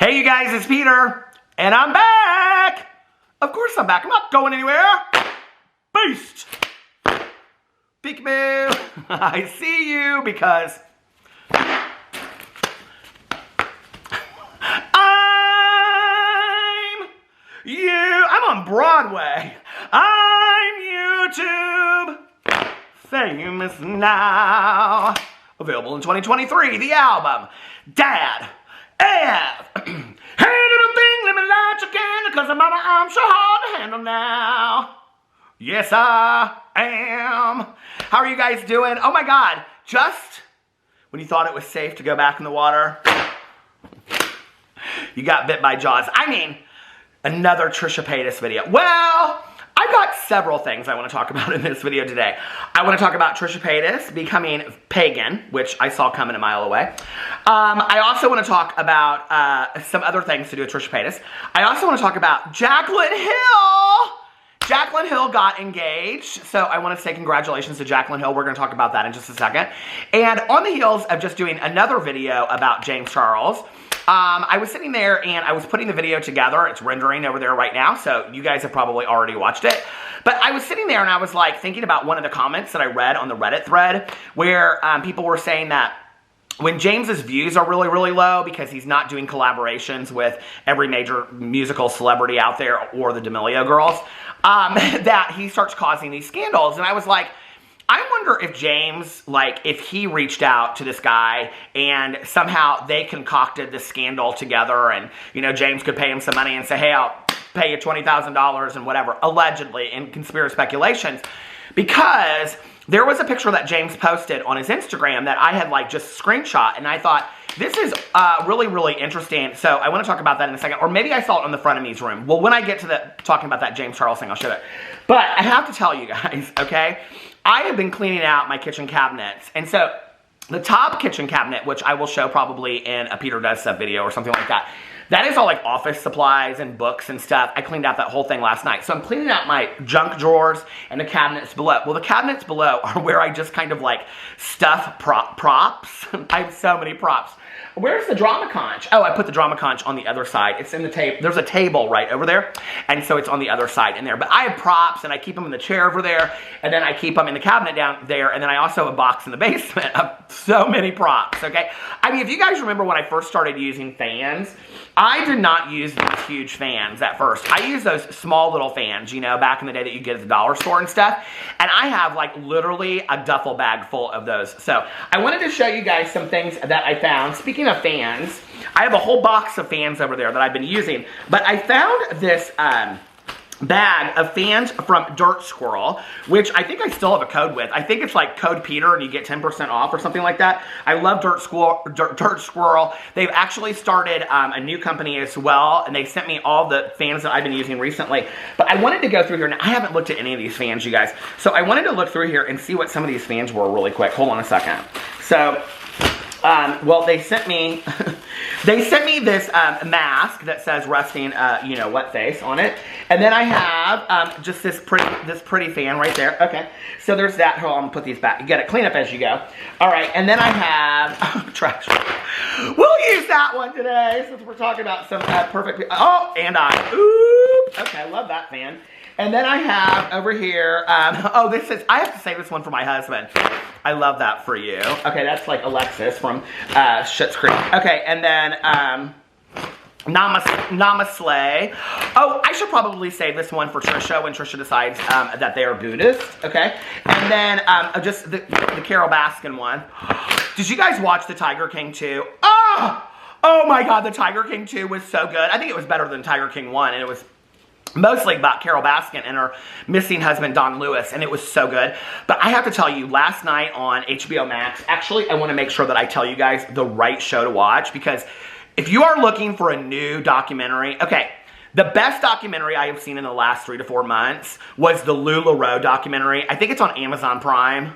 Hey you guys, it's Peter, and I'm back! Of course I'm back, I'm not going anywhere! Beast! Peekaboo! I see you because I'm on Broadway. I'm YouTube famous now. Available in 2023, the album, Dad, F. Hey little thing, let me light your candle, cause mama, I'm so hard to handle now. Yes, I am. How are you guys doing? Oh my God, just when you thought it was safe to go back in the water, you got bit by Jaws. I mean, another Trisha Paytas video. Well, I've got several things I want to talk about in this video today. I want to talk about Trisha Paytas becoming pagan, which I saw coming a mile away. I also want to talk about some other things to do with Trisha Paytas. I also want to talk about Jaclyn Hill. Jaclyn Hill got engaged, so I want to say congratulations to Jaclyn Hill. We're going to talk about that in just a second. And on the heels of just doing another video about jamescharles, I was sitting there and I was putting the video together. It's rendering over there right now, so you guys have probably already watched it. But I was sitting there and I was like thinking about one of the comments that I read on the Reddit thread where people were saying that when James's views are really, really low because he's not doing collaborations with every major musical celebrity out there or the D'Amelio girls, that he starts causing these scandals. And I was like, I wonder if James, if he reached out to this guy and somehow they concocted this scandal together and, James could pay him some money and say, hey, I'll pay you $20,000 and whatever, allegedly, in conspiracy speculations. Because there was a picture that James posted on his Instagram that I had, just screenshot, and I thought, this is really, really interesting. So I want to talk about that in a second. Or maybe I saw it on the front of me's room. Well, when I get to talking about that jamescharles thing, I'll show it. But I have to tell you guys, okay? I have been cleaning out my kitchen cabinets, and so the top kitchen cabinet, which I will show probably in a Peter Does Stuff video or something like that, that is all office supplies and books and stuff. I cleaned out that whole thing last night. So I'm cleaning out my junk drawers and the cabinets below. Well, the cabinets below are where I just kind of stuff props. I have so many props. Where's the drama conch? Oh, I put the drama conch on the other side. It's in the table. There's a table right over there, and so it's on the other side in there. But I have props, and I keep them in the chair over there, and then I keep them in the cabinet down there, and then I also have a box in the basement of so many props, okay? I mean, if you guys remember when I first started using fans, I did not use these huge fans at first. I used those small little fans, back in the day that you get at the dollar store and stuff, and I have, literally a duffel bag full of those. So I wanted to show you guys some things that I found. Speaking of fans, I have a whole box of fans over there that I've been using, but I found this bag of fans from Dirt Squirrel, which I think I still have a code with. I think it's code Peter and you get 10% off or something like that. I love Dirt Squirrel. They've actually started a new company as well, and they sent me all the fans that I've been using recently. But I wanted to go through here, and I haven't looked at any of these fans, you guys. So I wanted to look through here and see what some of these fans were really quick. Hold on a second. So well, they sent me this mask that says resting, what face on it, and then I have just this pretty fan right there. Okay, so there's that. Hold on, I'm gonna put these back. You gotta clean up as you go. All right, and then I have trash. We'll use that one today since we're talking about some perfect. Oh, and oops. Okay, I love that fan. And then I have over here, I have to save this one for my husband. I love that for you. Okay, that's Alexis from Schitt's Creek. Okay, and then Namaste. Oh, I should probably save this one for Trisha when Trisha decides that they are Buddhist. Okay, and then just the Carole Baskin one. Did you guys watch The Tiger King 2? Oh my God, The Tiger King 2 was so good. I think it was better than Tiger King 1, and it was mostly about Carole Baskin and her missing husband, Don Lewis, and it was so good. But I have to tell you, last night on HBO Max, actually, I want to make sure that I tell you guys the right show to watch, because if you are looking for a new documentary, okay, the best documentary I have seen in the last 3 to 4 months was the LuLaRoe documentary. I think it's on Amazon Prime.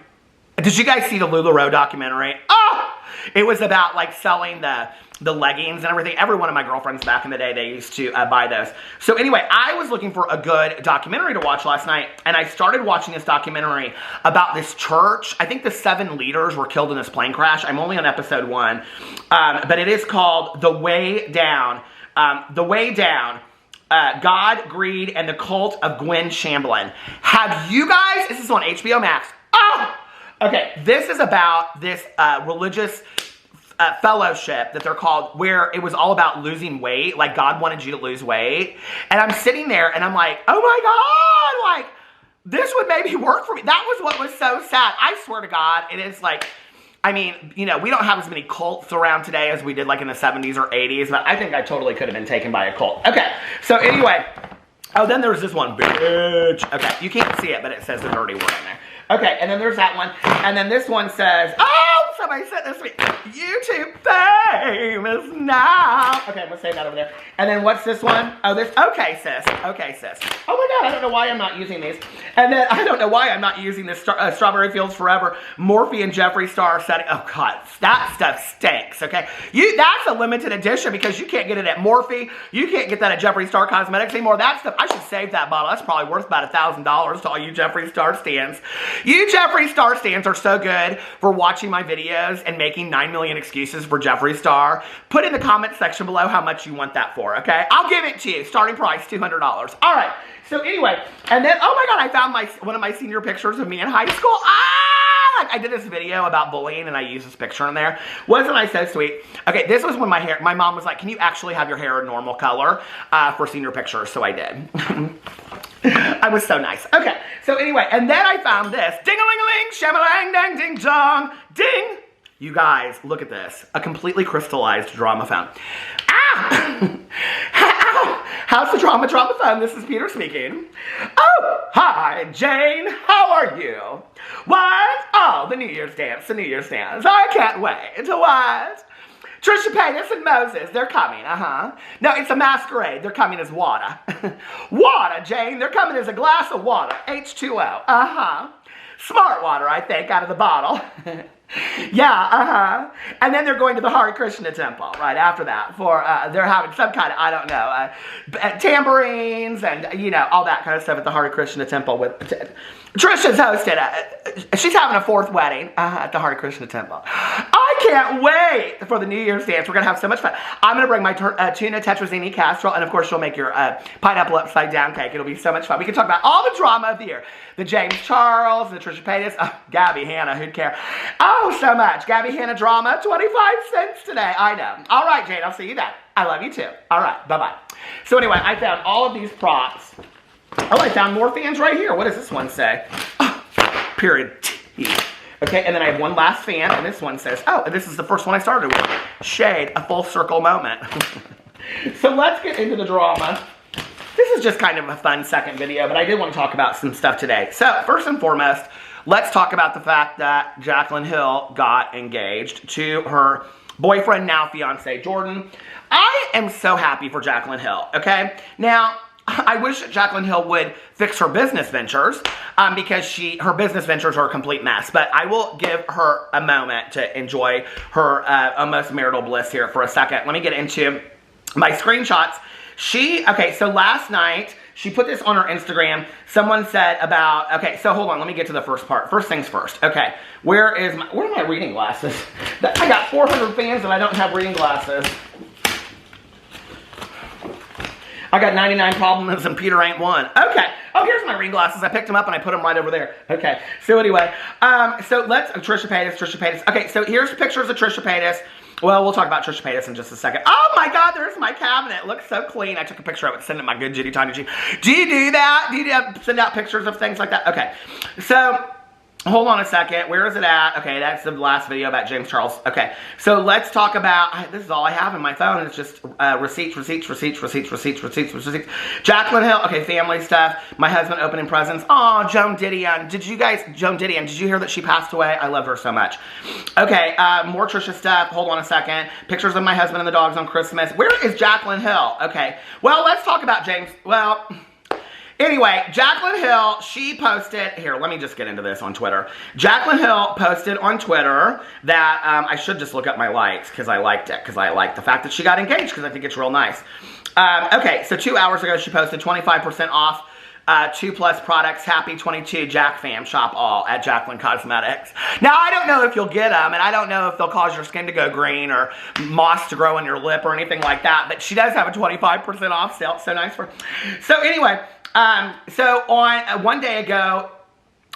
Did you guys see the LuLaRoe documentary? Oh! It was about selling the leggings and everything. Every one of my girlfriends back in the day, they used to buy those. So anyway, I was looking for a good documentary to watch last night, and I started watching this documentary about this church. I think the 7 leaders were killed in this plane crash. I'm only on episode 1, but it is called The Way Down. The Way Down, God, Greed, and the Cult of Gwen Shamblin. Have you guys, this is on HBO Max. Oh! Okay, this is about this religious fellowship that they're called, where it was all about losing weight. Like, God wanted you to lose weight. And I'm sitting there and I'm like, oh my God, like, this would maybe work for me. That was what was so sad. I swear to God, it is like, I mean, you know, we don't have as many cults around today as we did like in the 70s or 80s, but I think I totally could have been taken by a cult. Okay, so anyway, oh, then there's this one, bitch. Okay, you can't see it, but it says the dirty word in there. Okay, and then there's that one, and then this one says, oh, somebody said this to me, YouTube famous now. Okay, I'm gonna say that over there. And then what's this one? Oh, this, okay, sis. Okay, sis. Oh my God, I don't know why I'm not using these. And then I don't know why I'm not using this Strawberry Fields Forever Morphe and Jeffree Star setting. Oh God, that stuff stinks, okay? That's a limited edition because you can't get it at Morphe. You can't get that at Jeffree Star Cosmetics anymore. That stuff, I should save that bottle. That's probably worth about $1,000 to all you Jeffree Star stands. You Jeffree Star stands are so good for watching my videos and making 9 million excuses for Jeffree Star. Put in the comment section below how much you want that for, okay? I'll give it to you. Starting price, $200. All right. So anyway, and then, oh my God, I found one of my senior pictures of me in high school. I did this video about bullying and I used this picture in there. Wasn't I so sweet? Okay, this was when my mom was like, can you actually have your hair a normal color for senior pictures? So I did. I was so nice. Okay, so anyway, and then I found this. Ding-a-ling-a-ling, sham-a-lang, dang, ding-dong, ding. You guys, look at this. A completely crystallized drama phone. Ah! Ow! How's the drama phone? This is Peter speaking. Oh, hi, Jane. How are you? What? Oh, the New Year's dance, I can't wait. To what? Trisha Paytas and Moses, they're coming, No, it's a masquerade. They're coming as water. Water, Jane. They're coming as a glass of water. H2O. Smart water, I think, out of the bottle. Yeah, And then they're going to the Hare Krishna temple right after that for, they're having some kind of, I don't know, tambourines and, you know, all that kind of stuff at the Hare Krishna temple with, Trisha's hosted, she's having a 4th wedding at the Hare Krishna temple. I can't wait for the New Year's dance. We're going to have so much fun. I'm going to bring my tuna tetrazzini casserole, and of course she'll make your pineapple upside down cake. It'll be so much fun. We can talk about all the drama of the year. The James Charles, the Trisha Paytas, Gabby Hanna, who'd care? Oh, so much. Gabby Hanna drama, 25 cents today. I know. All right, Jane, I'll see you then. I love you too. All right, bye-bye. So anyway, I found all of these props. Oh, I found more fans right here. What does this one say? Oh, period T. Okay, and then I have one last fan, and this one says, oh, and this is the first one I started with. Shade, a full circle moment. So let's get into the drama. This is just kind of a fun second video, but I did want to talk about some stuff today. So, first and foremost, let's talk about the fact that Jaclyn Hill got engaged to her boyfriend, now fiance, Jordan. I am so happy for Jaclyn Hill, okay? Now, I wish Jaclyn Hill would fix her business ventures because her business ventures are a complete mess. But I will give her a moment to enjoy her almost marital bliss here for a second. Let me get into my screenshots. Okay, so last night, she put this on her Instagram. Someone said about, okay, so hold on, let me get to the first part. First things first. Okay, where are my reading glasses? I got 400 fans and I don't have reading glasses. I got 99 problems and Peter ain't one. Okay. Oh, here's my reading glasses. I picked them up and I put them right over there. Okay. So anyway, so let's, Trisha Paytas. Okay, so here's pictures of Trisha Paytas. Well, we'll talk about Trisha Paytas in just a second. Oh my God, there's my cabinet. It looks so clean. I took a picture of it, sent it to my good Judy Tanya G. Do you do that? Do you send out pictures of things like that? Okay. So, hold on a second. Where is it at? Okay, that's the last video about James Charles. Okay, so let's talk about, this is all I have in my phone. It's just receipts. Jaclyn Hill. Okay, family stuff. My husband opening presents. Oh, Joan Didion. Did you hear that she passed away? I love her so much. Okay, more Trisha stuff. Hold on a second. Pictures of my husband and the dogs on Christmas. Where is Jaclyn Hill? Okay, well, let's talk about James. Well, anyway, Jaclyn Hill, she posted, here, let me just get into this on Twitter. Jaclyn Hill posted on Twitter that, I should just look up my likes because I liked it, because I like the fact that she got engaged because I think it's real nice. Okay, so 2 hours ago she posted 25% off 2+ products, happy 22, Jack fam, shop all at Jaclyn Cosmetics. Now, I don't know if you'll get them, and I don't know if they'll cause your skin to go green or moss to grow on your lip or anything like that, but she does have a 25% off sale. So nice for her. So anyway, so on one day ago,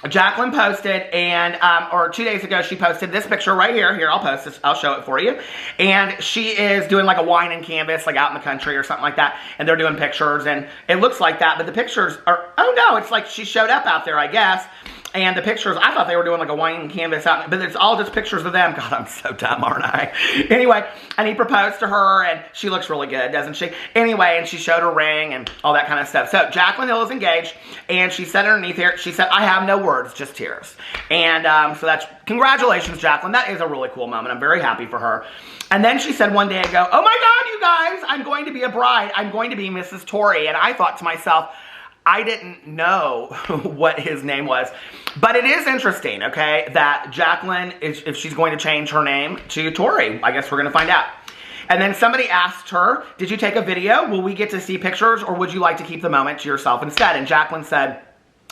Jaclyn posted, and or 2 days ago, she posted this picture right here. Here, I'll post this. I'll show it for you. And she is doing like a wine and canvas, like out in the country or something like that. And they're doing pictures, and it looks like that. But the pictures are, oh no, it's like she showed up out there, I guess. And the pictures, I thought they were doing like a wine and canvas out, but it's all just pictures of them. God, I'm so dumb, aren't I? Anyway, and he proposed to her, and she looks really good, doesn't she? Anyway, and she showed her ring and all that kind of stuff. So Jaclyn Hill is engaged, and she said underneath here, she said, I have no words, just tears. And so that's, congratulations, Jaclyn. That is a really cool moment. I'm very happy for her. And then she said one day ago, oh my God, you guys, I'm going to be a bride. I'm going to be Mrs. Tori. And I thought to myself, I didn't know what his name was. But it is interesting, okay, that Jaclyn, if she's going to change her name to Tori. I guess we're going to find out. And then somebody asked her, did you take a video? Will we get to see pictures, or would you like to keep the moment to yourself instead? And Jaclyn said,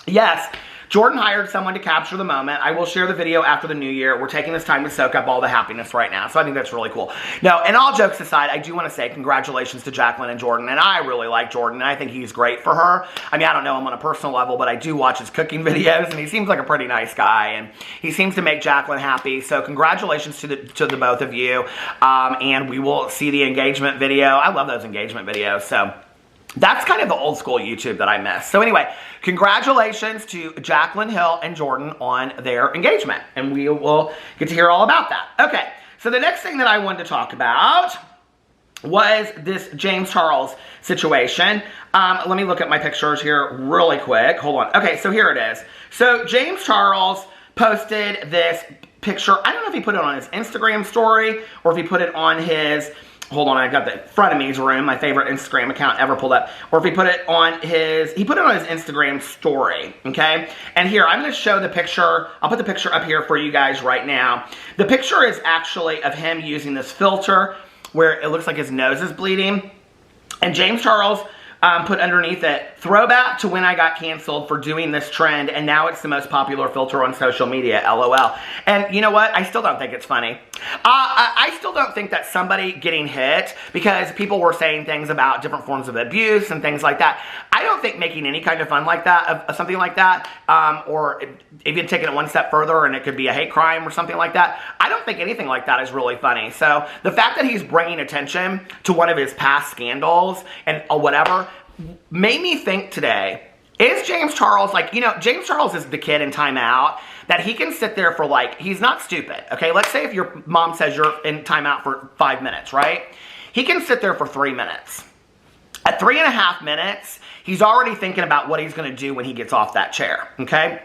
yes. Jordan hired someone to capture the moment. I will share the video after the new year. We're taking this time to soak up all the happiness right now. So I think that's really cool. No, and all jokes aside, I do want to say congratulations to Jaclyn and Jordan. And I really like Jordan, and I think he's great for her. I mean, I don't know him on a personal level, but I do watch his cooking videos, and he seems like a pretty nice guy. And he seems to make Jaclyn happy. So congratulations to the both of you. And we will see the engagement video. I love those engagement videos. So that's kind of the old school YouTube that I miss. So anyway, congratulations to Jaclyn Hill and Jordan on their engagement. And we will get to hear all about that. Okay, so the next thing that I wanted to talk about was this James Charles situation. Let me look at my pictures here really quick. Hold on. Okay, so here it is. So James Charles posted this picture. I don't know if he put it on his Instagram story or if he put it on his... Hold on, I got the front of me's room, my favorite Instagram account ever pulled up. Or if he put it on his, Instagram story, okay? And here, I'm gonna show the picture. I'll put the picture up here for you guys right now. The picture is actually of him using this filter where it looks like his nose is bleeding. And James Charles put underneath it, throwback to when I got canceled for doing this trend, and now it's the most popular filter on social media, LOL. And you know what? I still don't think it's funny. I still don't think that somebody getting hit because people were saying things about different forms of abuse and things like that. I don't think making any kind of fun like that, of something like that, or if you'd taken it one step further and it could be a hate crime or something like that, I don't think anything like that is really funny. So the fact that he's bringing attention to one of his past scandals and whatever made me think today, is James Charles, like, you know, James Charles is the kid in timeout that he can sit there for, like, he's not stupid, okay? Let's say if your mom says you're in timeout for 5 minutes, right? He can sit there for 3 minutes. At 3.5 minutes, he's already thinking about what he's going to do when he gets off that chair, okay?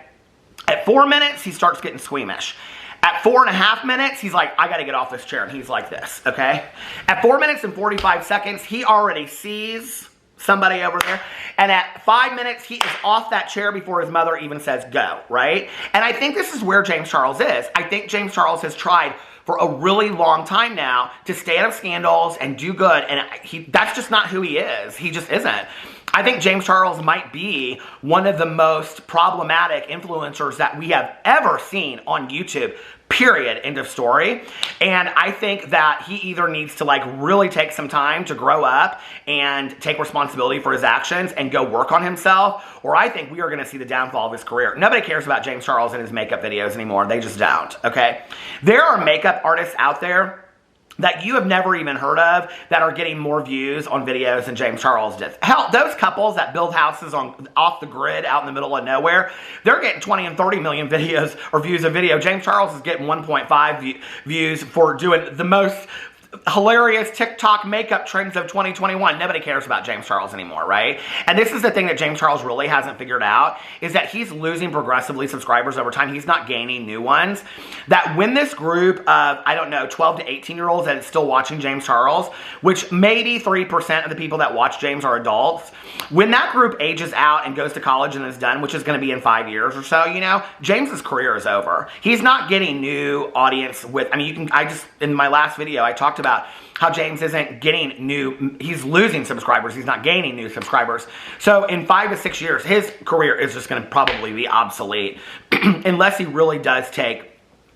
At 4 minutes, he starts getting squeamish. At 4.5 minutes, he's like, I got to get off this chair, and he's like this, okay? At 4 minutes and 45 seconds, he already sees somebody over there. And at 5 minutes, he is off that chair before his mother even says go, right? And I think this is where James Charles is. I think James Charles has tried for a really long time now to stay out of scandals and do good. And that's just not who he is. He just isn't. I think James Charles might be one of the most problematic influencers that we have ever seen on YouTube. Period. End of story. And I think that he either needs to like really take some time to grow up and take responsibility for his actions and go work on himself, or I think we are going to see the downfall of his career. Nobody cares about James Charles and his makeup videos anymore. They just don't. Okay. There are makeup artists out there that you have never even heard of that are getting more views on videos than James Charles does. Hell, those couples that build houses off the grid out in the middle of nowhere, they're getting 20 and 30 million videos or views a video. James Charles is getting 1.5 views for doing the most hilarious TikTok makeup trends of 2021. Nobody cares about James Charles anymore, right? And this is the thing that James Charles really hasn't figured out, is that he's losing progressively subscribers over time. He's not gaining new ones. That when this group of, I don't know, 12 to 18-year-olds that is still watching James Charles, which maybe 3% of the people that watch James are adults, when that group ages out and goes to college and is done, which is going to be in 5 years or so, you know, James's career is over. He's not getting new audience with, I mean, in my last video, I talked about how James isn't getting he's losing subscribers. He's not gaining new subscribers. So in 5 to 6 years, his career is just going to probably be obsolete unless he really does take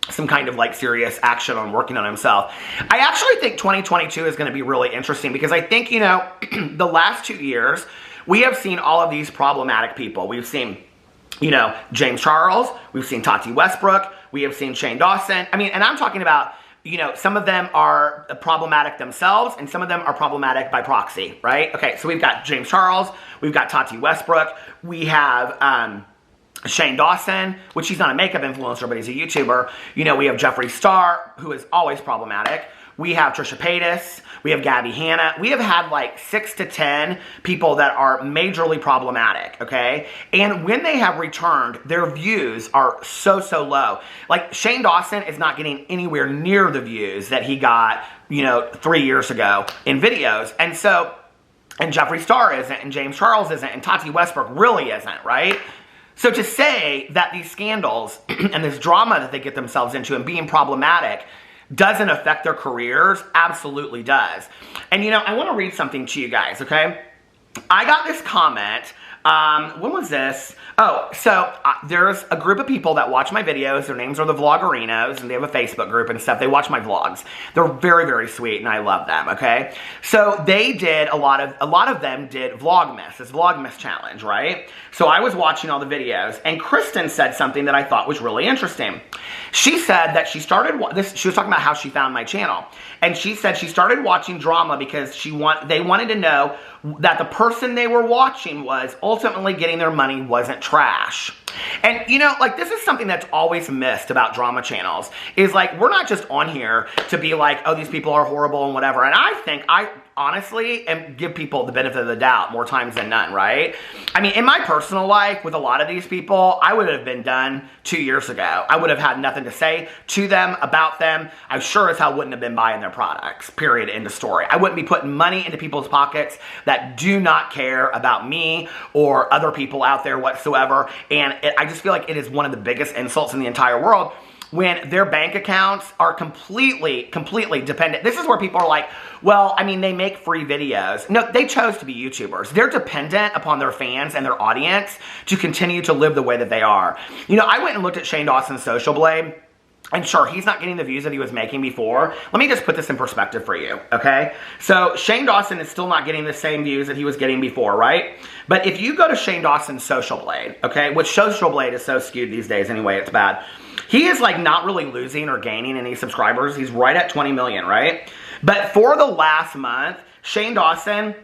some kind of like serious action on working on himself. I actually think 2022 is going to be really interesting because I think, you know, the last 2 years, we have seen all of these problematic people. We've seen, you know, James Charles. We've seen Tati Westbrook. We have seen Shane Dawson. I mean, and I'm talking about, you know, some of them are problematic themselves and some of them are problematic by proxy, right? Okay, so we've got James Charles. We've got Tati Westbrook. We have Shane Dawson, which he's not a makeup influencer, but he's a YouTuber. You know, we have Jeffree Star, who is always problematic. We have Trisha Paytas. We have Gabby Hanna. We have had like 6 to 10 people that are majorly problematic, okay? And when they have returned, their views are so low. Like Shane Dawson is not getting anywhere near the views that he got, you know, 3 years ago in videos. And so, and Jeffree Star isn't, and James Charles isn't, and Tati Westbrook really isn't, right? So to say that these scandals and this drama that they get themselves into and being problematic doesn't affect their careers, absolutely does. And you know, I want to read something to you guys, okay? I got this comment, when was this? Oh, so there's a group of people that watch my videos. Their names are the Vloggerinos, and they have a Facebook group and stuff. They watch my vlogs. They're very sweet, and I love them, okay? So they did a lot of them did Vlogmas, this Vlogmas challenge, right? So I was watching all the videos, and Kristen said something that I thought was really interesting. She said that she started she was talking about how she found my channel, and she said she started watching drama because they wanted to know that the person they were watching was ultimately getting their money wasn't trash. And you know, like, this is something that's always missed about drama channels, is like, we're not just on here to be like, oh, these people are horrible and whatever. And I think I honestly give people the benefit of the doubt more times than none, right? I mean, in my personal life with a lot of these people, I would have been done 2 years ago. I would have had nothing to say to them, about them. I sure as hell wouldn't have been buying their products, period, end of story. I wouldn't be putting money into people's pockets that do not care about me or other people out there whatsoever. And I just feel like it is one of the biggest insults in the entire world when their bank accounts are completely dependent. This is where people are like, well, I mean, they make free videos. No, they chose to be YouTubers. They're dependent upon their fans and their audience to continue to live the way that they are. You know, I went and looked at Shane Dawson's Social Blade, and sure, he's not getting the views that he was making before. Let me just put this in perspective for you, okay? So Shane Dawson is still not getting the same views that he was getting before, right? But if you go to Shane Dawson's Social Blade, okay, which Social Blade is so skewed these days anyway, it's bad. He is like not really losing or gaining any subscribers. He's right at 20 million, right? But for the last month, Shane Dawson,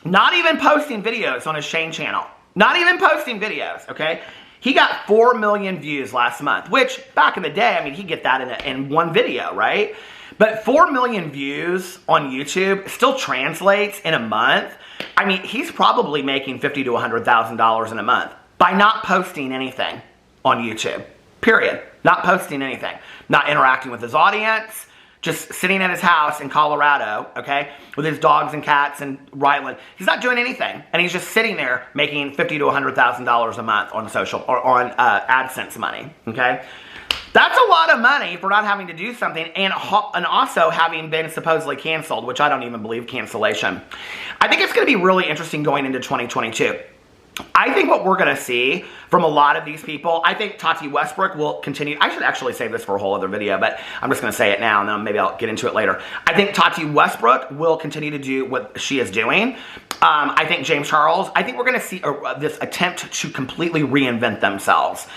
not even posting videos on his Shane channel. Not even posting videos, okay? He got 4 million views last month, which back in the day, I mean, he'd get that in one video, right? But 4 million views on YouTube still translates in a month. I mean, he's probably making $50,000 to $100,000 in a month by not posting anything on YouTube, period. Not posting anything, not interacting with his audience, just sitting at his house in Colorado, okay, with his dogs and cats and Ryland. He's not doing anything, and he's just sitting there making $50,000 to $100,000 a month on social or on AdSense money, okay? That's a lot of money for not having to do something and also having been supposedly canceled, which I don't even believe cancellation. I think it's going to be really interesting going into 2022. I think what we're going to see from a lot of these people, I think Tati Westbrook will continue. I should actually save this for a whole other video, but I'm just going to say it now, and then maybe I'll get into it later. I think Tati Westbrook will continue to do what she is doing. I think James Charles, I think we're going to see this attempt to completely reinvent themselves.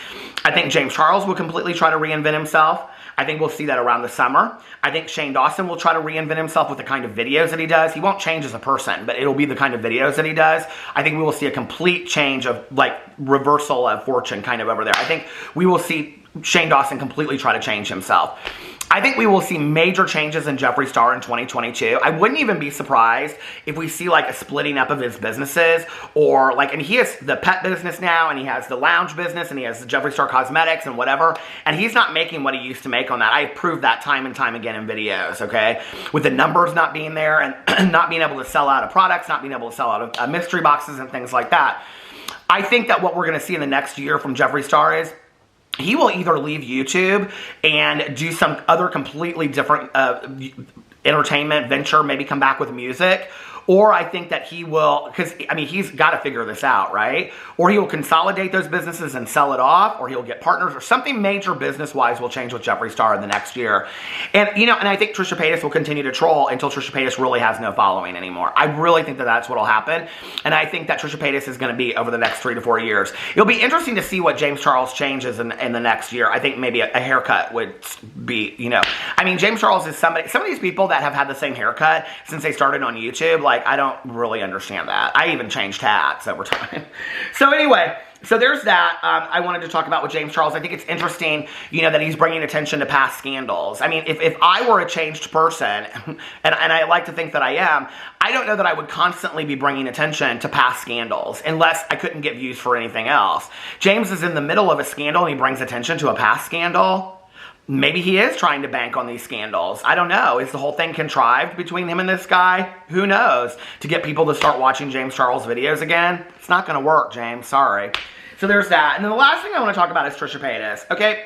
I think James Charles will completely try to reinvent himself. I think we'll see that around the summer. I think Shane Dawson will try to reinvent himself with the kind of videos that he does. He won't change as a person, but it'll be the kind of videos that he does. I think we will see a complete change of, like, reversal of fortune kind of over there. I think we will see Shane Dawson completely try to change himself. I think we will see major changes in Jeffree Star in 2022. I wouldn't even be surprised if we see like a splitting up of his businesses, or like, and he has the pet business now, and he has the lounge business, and he has the Jeffree Star Cosmetics and whatever, and he's not making what he used to make on that. I've proved that time and time again in videos, okay? With the numbers not being there and not being able to sell out of products, not being able to sell out of mystery boxes and things like that. I think that what we're going to see in the next year from Jeffree Star is he will either leave YouTube and do some other completely different entertainment venture, maybe come back with music. Or I think that he will, because, I mean, he's got to figure this out, right? Or he will consolidate those businesses and sell it off, or he'll get partners, or something major business-wise will change with Jeffree Star in the next year. And, you know, and I think Trisha Paytas will continue to troll until Trisha Paytas really has no following anymore. I really think that that's what will happen. And I think that Trisha Paytas is going to be over the next 3 to 4 years. It'll be interesting to see what James Charles changes in the next year. I think maybe a haircut would be, you know. I mean, James Charles is some of these people that have had the same haircut since they started on YouTube. Like, I don't really understand that. I even changed hats over time. So anyway, so there's that. I wanted to talk about with James Charles. I think it's interesting, you know, that he's bringing attention to past scandals. I mean, if I were a changed person, and I like to think that I am, I don't know that I would constantly be bringing attention to past scandals unless I couldn't get views for anything else. James is in the middle of a scandal and he brings attention to a past scandal. Maybe he is trying to bank on these scandals. I don't know. Is the whole thing contrived between him and this guy? Who knows? To get people to start watching James Charles videos again? It's not going to work, James. Sorry. So there's that. And then the last thing I want to talk about is Trisha Paytas. Okay?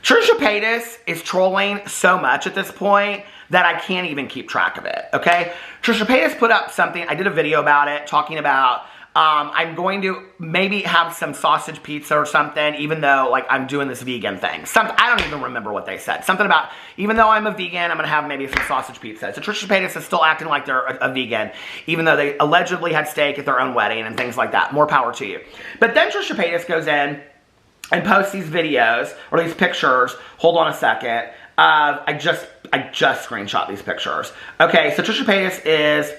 Trisha Paytas is trolling so much at this point that I can't even keep track of it. Okay? Trisha Paytas put up something. I did a video about it talking about I'm going to maybe have some sausage pizza or something, even though, like, I'm doing this vegan thing. I don't even remember what they said. Something about, even though I'm a vegan, I'm going to have maybe some sausage pizza. So Trisha Paytas is still acting like they're a vegan, even though they allegedly had steak at their own wedding and things like that. More power to you. But then Trisha Paytas goes in and posts these videos, or these pictures. Hold on a second. I just screenshot these pictures. Okay, so Trisha Paytas is,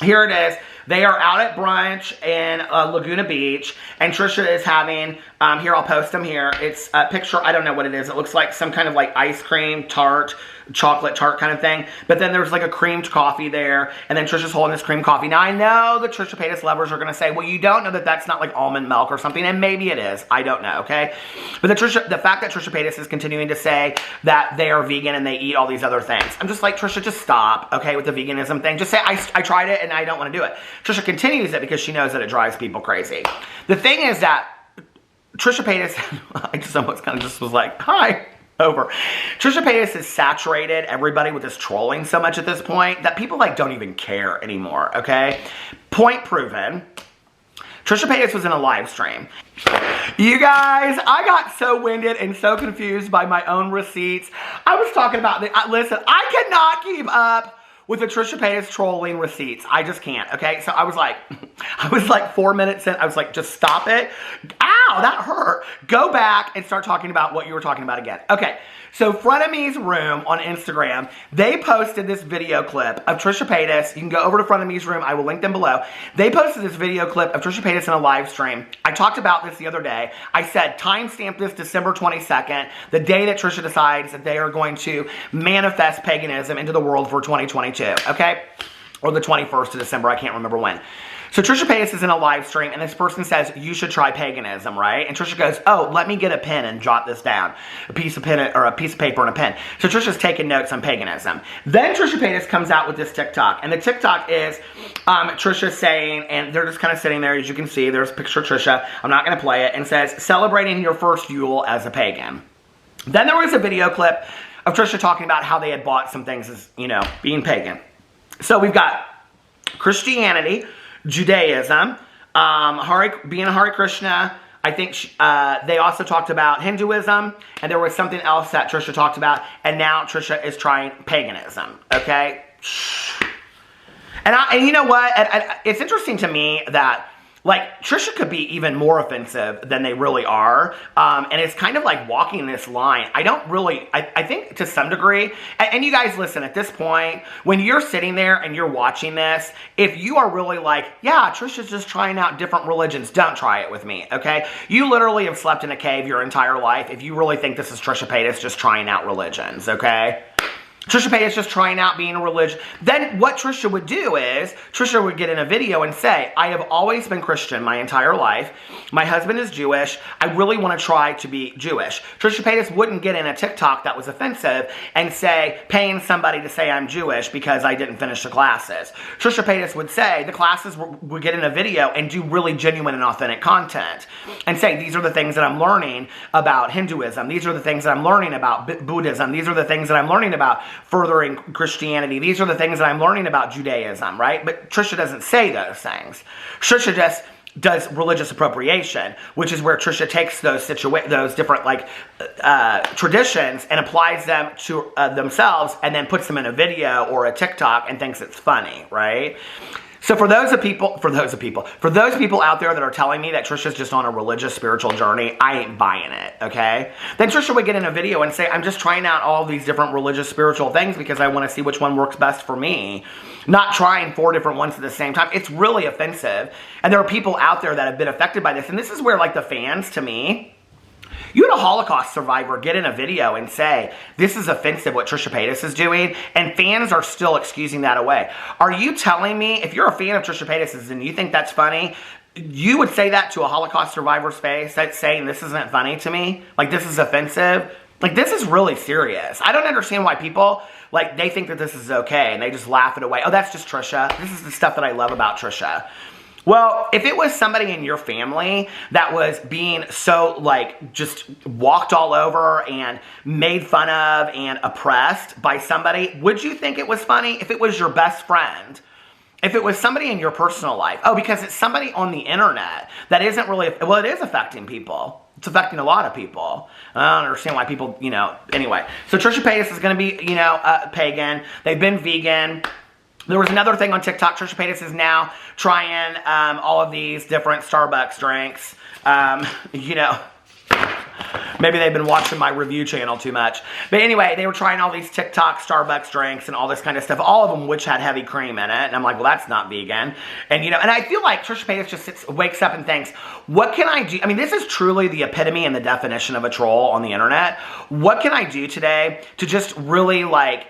here it is. They are out at brunch in Laguna Beach, and Trisha is having, here, I'll post them here. It's a picture, I don't know what it is. It looks like some kind of like ice cream tart, chocolate tart kind of thing. But then there's like a creamed coffee there, and then Trisha's holding this creamed coffee. Now, I know the Trisha Paytas lovers are going to say, well, you don't know that that's not like almond milk or something, and maybe it is. I don't know, okay? But the fact that Trisha Paytas is continuing to say that they are vegan and they eat all these other things, I'm just like, Trisha, just stop, okay, with the veganism thing. Just say, I tried it and I don't want to do it. Trisha continues it because she knows that it drives people crazy. The thing is that Trisha Paytas, I just almost kind of just was like, hi, over. Trisha Paytas has saturated everybody with this trolling so much at this point that people like don't even care anymore, okay? Point proven. Trisha Paytas was in a live stream. You guys, I got so winded and so confused by my own receipts. I was talking about, listen, I cannot keep up with the Trisha Paytas trolling receipts. I just can't, okay? So I was like 4 minutes in, I was like, just stop it. Ow, that hurt. Go back and start talking about what you were talking about again. Okay, so Frenemies Room on Instagram, they posted this video clip of Trisha Paytas. You can go over to Frenemies Room. I will link them below. They posted this video clip of Trisha Paytas in a live stream. I talked about this the other day. I said, timestamp this December 22nd, the day that Trisha decides that they are going to manifest paganism into the world for 2022, okay? Or the 21st of December, I can't remember when. So Trisha Paytas is in a live stream, and this person says, you should try paganism, right? And Trisha goes, oh, let me get a pen and jot this down. A piece of pen, or a piece of paper and a pen. So Trisha's taking notes on paganism. Then Trisha Paytas comes out with this TikTok, and the TikTok is Trisha saying, and they're just kind of sitting there, as you can see, there's a picture of Trisha, I'm not going to play it, and says, celebrating your first Yule as a pagan. Then there was a video clip of Trisha talking about how they had bought some things as, you know, being pagan. So we've got Christianity, Judaism, being a Hare Krishna. I think they also talked about Hinduism, and there was something else that Trisha talked about, and now Trisha is trying paganism, okay? And you know what? It's interesting to me that, like, Trisha could be even more offensive than they really are, and it's kind of like walking this line. I think to some degree, and you guys listen, at this point, when you're sitting there and you're watching this, if you are really like, yeah, Trisha's just trying out different religions, don't try it with me, okay? You literally have slept in a cave your entire life if you really think this is Trisha Paytas just trying out religions, okay? Trisha Paytas just trying out being a religion. Then what Trisha would do is, Trisha would get in a video and say, I have always been Christian my entire life. My husband is Jewish. I really want to try to be Jewish. Trisha Paytas wouldn't get in a TikTok that was offensive and say, paying somebody to say I'm Jewish because I didn't finish the classes. Trisha Paytas would say, the classes would get in a video and do really genuine and authentic content. And say, these are the things that I'm learning about Hinduism. These are the things that I'm learning about Buddhism. These are the things that I'm learning about furthering Christianity. These are the things that I'm learning about Judaism, right? But Trisha doesn't say those things. Trisha just does religious appropriation, which is where Trisha takes those different like traditions and applies them to themselves, and then puts them in a video or a TikTok and thinks it's funny, right? So for those people out there that are telling me that Trisha's just on a religious, spiritual journey, I ain't buying it, okay? Then Trisha would get in a video and say, I'm just trying out all these different religious, spiritual things because I want to see which one works best for me. Not trying 4 different ones at the same time. It's really offensive. And there are people out there that have been affected by this. And this is where, like, the fans, to me, you had a Holocaust survivor get in a video and say, this is offensive what Trisha Paytas is doing, and fans are still excusing that away. Are you telling me, if you're a fan of Trisha Paytas and you think that's funny, you would say that to a Holocaust survivor's face, that's saying this isn't funny to me? Like, this is offensive? Like, this is really serious. I don't understand why people, like, they think that this is okay, and they just laugh it away. Oh, that's just Trisha. This is the stuff that I love about Trisha. Well, if it was somebody in your family that was being so, like, just walked all over and made fun of and oppressed by somebody, would you think it was funny? If it was your best friend, if it was somebody in your personal life, oh, because it's somebody on the internet that isn't really, well, it is affecting people. It's affecting a lot of people. I don't understand why people, you know, anyway. So Trisha Paytas is going to be, you know, pagan. They've been vegan. There was another thing on TikTok. Trisha Paytas is now trying all of these different Starbucks drinks. You know, maybe they've been watching my review channel too much. But anyway, they were trying all these TikTok Starbucks drinks and all this kind of stuff. All of them which had heavy cream in it. And I'm like, well, that's not vegan. And, you know, and I feel like Trisha Paytas just wakes up and thinks, what can I do? I mean, this is truly the epitome and the definition of a troll on the internet. What can I do today to just really, like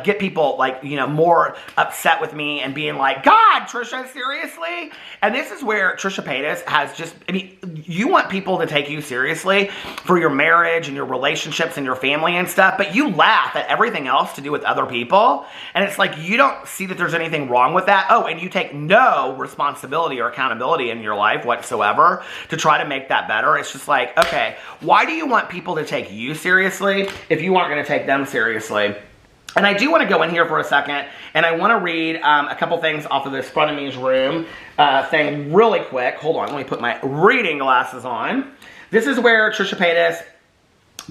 get people, like, you know, more upset with me and being like, God, Trisha, seriously? And this is where Trisha Paytas has just, I mean, you want people to take you seriously for your marriage and your relationships and your family and stuff, but you laugh at everything else to do with other people. And it's like, you don't see that there's anything wrong with that. Oh, and you take no responsibility or accountability in your life whatsoever to try to make that better. It's just like, okay, why do you want people to take you seriously if you aren't going to take them seriously? And I do want to go in here for a second, and I want to read a couple things off of this Front of Me's Room thing really quick. Hold on, let me put my reading glasses on. This is where Trisha Paytas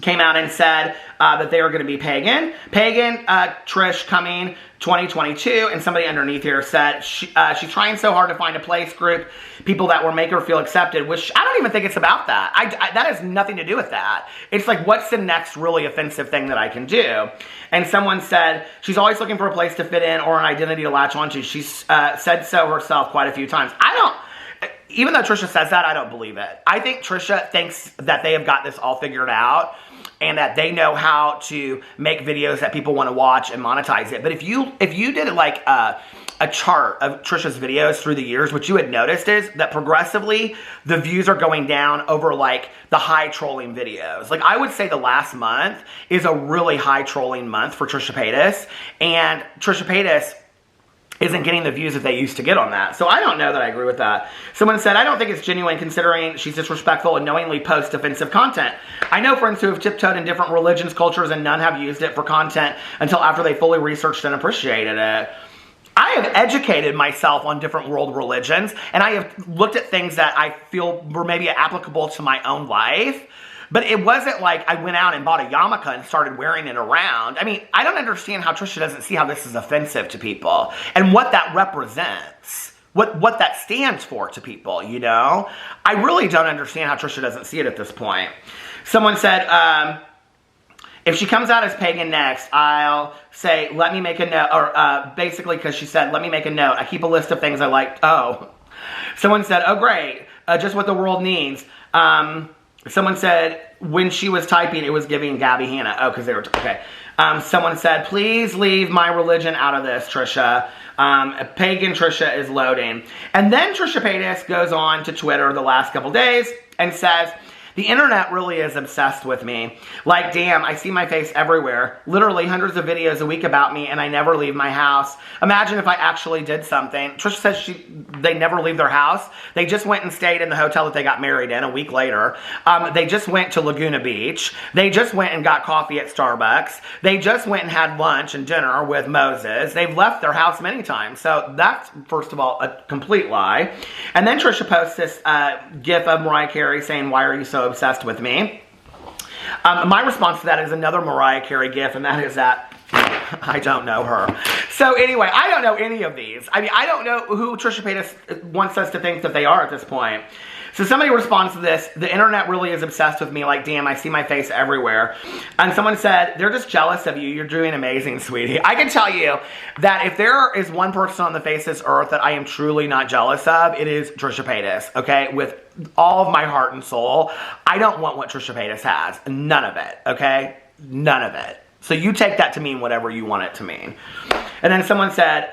came out and said that they were going to be pagan. Pagan, Trish coming 2022, and somebody underneath here said she's trying so hard to find a place group, people that will make her feel accepted, which I don't even think it's about that. That has nothing to do with that. It's like, what's the next really offensive thing that I can do? And someone said she's always looking for a place to fit in or an identity to latch onto. She's said so herself quite a few times. Even though Trisha says that, I don't believe it. I think Trisha thinks that they have got this all figured out and that they know how to make videos that people want to watch and monetize it. But if you did like a chart of Trisha's videos through the years, what you had noticed is that progressively the views are going down over like the high trolling videos. Like, I would say the last month is a really high trolling month for Trisha Paytas, and Trisha Paytas isn't getting the views that they used to get on that. So I don't know that I agree with that. Someone said, I don't think it's genuine considering she's disrespectful and knowingly posts offensive content. I know friends who have tiptoed in different religions, cultures, and none have used it for content until after they fully researched and appreciated it. I have educated myself on different world religions, and I have looked at things that I feel were maybe applicable to my own life. But it wasn't like I went out and bought a yarmulke and started wearing it around. I mean, I don't understand how Trisha doesn't see how this is offensive to people and what that represents, what that stands for to people, you know? I really don't understand how Trisha doesn't see it at this point. Someone said, if she comes out as pagan next, I'll say, let me make a note, or basically because she said, let me make a note. I keep a list of things I like. Oh. Someone said, oh, great, just what the world needs. Someone said, when she was typing, it was giving Gabby Hanna. Oh, because they were, okay. Someone said, please leave my religion out of this, Trisha. Pagan Trisha is loading. And then Trisha Paytas goes on to Twitter the last couple days and says The internet really is obsessed with me. Like, damn, I see my face everywhere. Literally hundreds of videos a week about me, and I never leave my house. Imagine if I actually did something. Trisha says they never leave their house. They just went and stayed in the hotel that they got married in a week later. They just went to Laguna Beach. They just went and got coffee at Starbucks. They just went and had lunch and dinner with Moses. They've left their house many times. So that's, first of all, a complete lie. And then Trisha posts this gif of Mariah Carey saying, "Why are you so obsessed with me?" My response to that is another Mariah Carey gif, and that is that I don't know her. So anyway, I don't know any of these. I mean, I don't know who Trisha Paytas wants us to think that they are at this point. So somebody responds to this, "The internet really is obsessed with me. Like, damn, I see my face everywhere." And someone said, "They're just jealous of you. You're doing amazing, sweetie." I can tell you that if there is one person on the face of this earth that I am truly not jealous of, it is Trisha Paytas, okay? With all of my heart and soul, I don't want what Trisha Paytas has. None of it, okay? None of it. So you take that to mean whatever you want it to mean. And then someone said,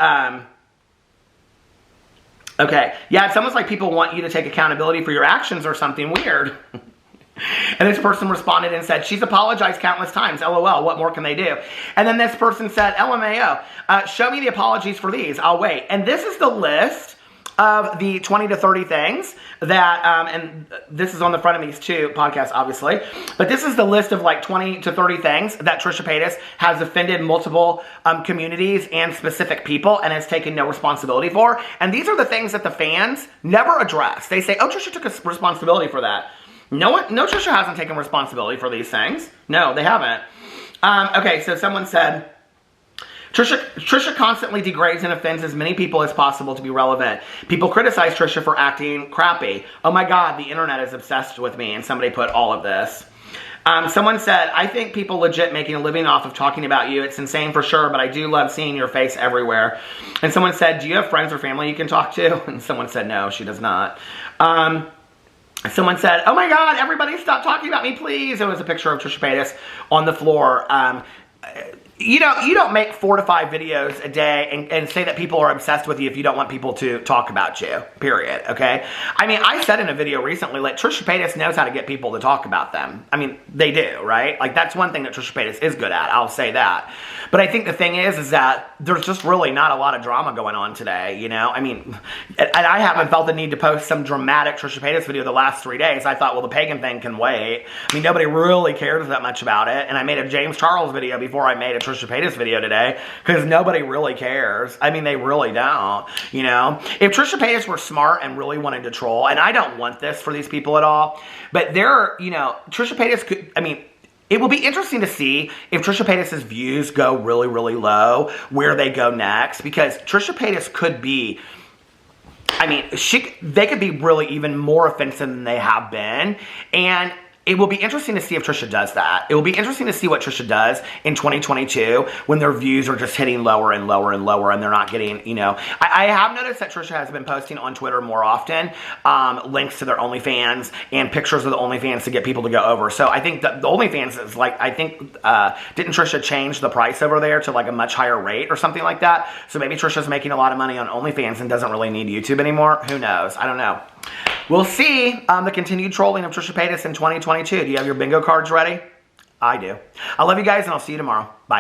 okay, yeah, it's almost like people want you to take accountability for your actions or something weird. And this person responded and said, "She's apologized countless times. LOL, what more can they do?" And then this person said, "LMAO, show me the apologies for these. I'll wait." And this is the list of the 20 to 30 things that, and this is on the front of these two podcasts, obviously, but this is the list of like 20 to 30 things that Trisha Paytas has offended multiple communities and specific people and has taken no responsibility for. And these are the things that the fans never address. They say, "Oh, Trisha took a responsibility for that." No, Trisha hasn't taken responsibility for these things. No, they haven't. Okay, so someone said, Trisha constantly degrades and offends as many people as possible to be relevant. People criticize Trisha for acting crappy. Oh my God, the internet is obsessed with me. And somebody put all of this. Someone said, "I think people legit making a living off of talking about you. It's insane for sure, but I do love seeing your face everywhere." And someone said, "Do you have friends or family you can talk to?" And someone said, "No, she does not." Someone said, "Oh my God, everybody stop talking about me, please." It was a picture of Trisha Paytas on the floor. You know, you don't make 4 to 5 videos a day and say that people are obsessed with you if you don't want people to talk about you, period, okay? I mean, I said in a video recently, like, Trisha Paytas knows how to get people to talk about them. I mean, they do, right? Like, that's one thing that Trisha Paytas is good at, I'll say that. But I think the thing is that there's just really not a lot of drama going on today, you know? I mean, and I haven't felt the need to post some dramatic Trisha Paytas video the last 3 days. I thought, well, the pagan thing can wait. I mean, nobody really cares that much about it. And I made a James Charles video before I made a Trisha Paytas video today because nobody really cares. I mean, they really don't, you know? If Trisha Paytas were smart and really wanted to troll, and I don't want this for these people at all, but there, you know, Trisha Paytas could, I mean, it will be interesting to see if Trisha Paytas' views go really, really low, where they go next, because Trisha Paytas could be, I mean, they could be really even more offensive than they have been, and it will be interesting to see if Trisha does that. It will be interesting to see what Trisha does in 2022 when their views are just hitting lower and lower and lower and they're not getting, you know. I have noticed that Trisha has been posting on Twitter more often, links to their OnlyFans and pictures of the OnlyFans to get people to go over. So I think that the OnlyFans is like, I think, didn't Trisha change the price over there to like a much higher rate or something like that? So maybe Trisha's making a lot of money on OnlyFans and doesn't really need YouTube anymore. Who knows? I don't know. We'll see the continued trolling of Trisha Paytas in 2022. Do you have your bingo cards ready? I do. I love you guys, and I'll see you tomorrow. Bye.